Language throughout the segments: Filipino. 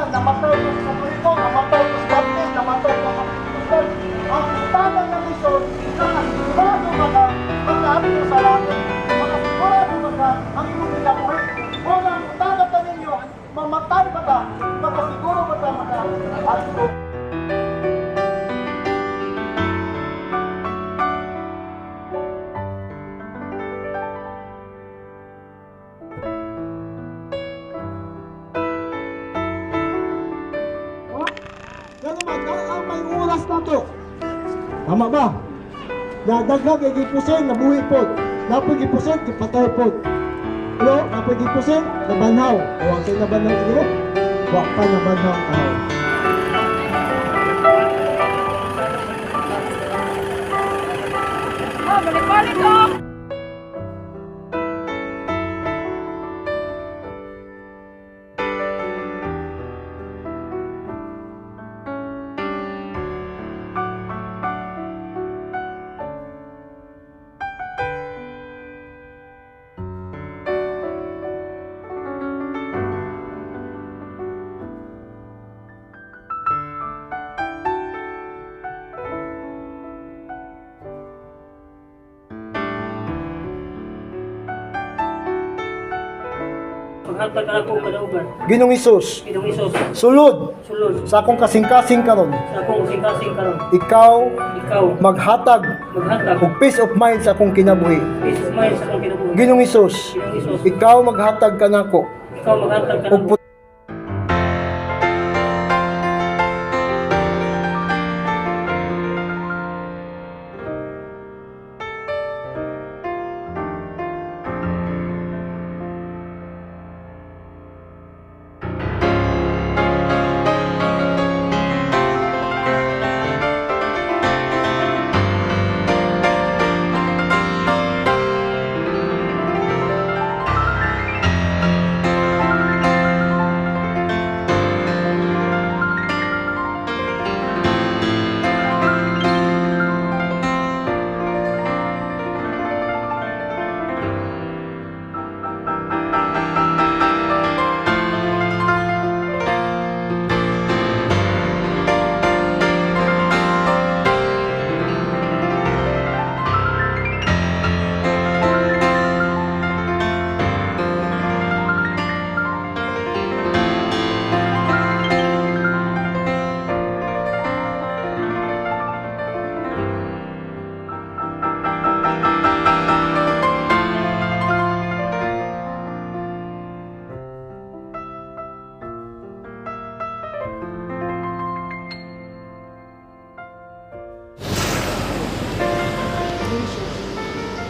namatay ko sa Katoliko, namatay ko sa Baptist, namatay ko sa Pentecostal. Ang utangan ng Isos, nakasigurado ka na makaabot sa langit, makasigurado ka na ang iyong kinabuhi. Kung ang utangan ka ninyo, mamatay ba ka, makasiguro ba ka maka-alto. May oras na to. Tama ba? Nadaghag ay gipusin, nabuhi po. Napoy gipusin, gipatay po. Pero, napoy gipusin, nabanhaw. Huwag kayo nabanhaw dito. Huwag pa nabanhaw ang tao. Balik-balik ko! Paghatag na ako kadaugan. Ginong Isus, Ginong Isos, sulod sulod sa akong kasing-kasing karon. sa akong kasing-kasing karon. Ikaw Ikaw maghatag maghatag og peace of mind sa akong kinabuhi. peace of mind sa akong kinabuhi. Ginong Isus, Ginong Isos, ikaw maghatag kanako ikaw maghatag ka og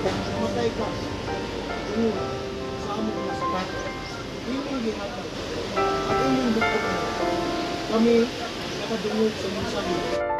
ng matay ka. Ini sa among nasakit. Imong gihatag. Ang imong bukod na kami nakadungog sa mga sabi.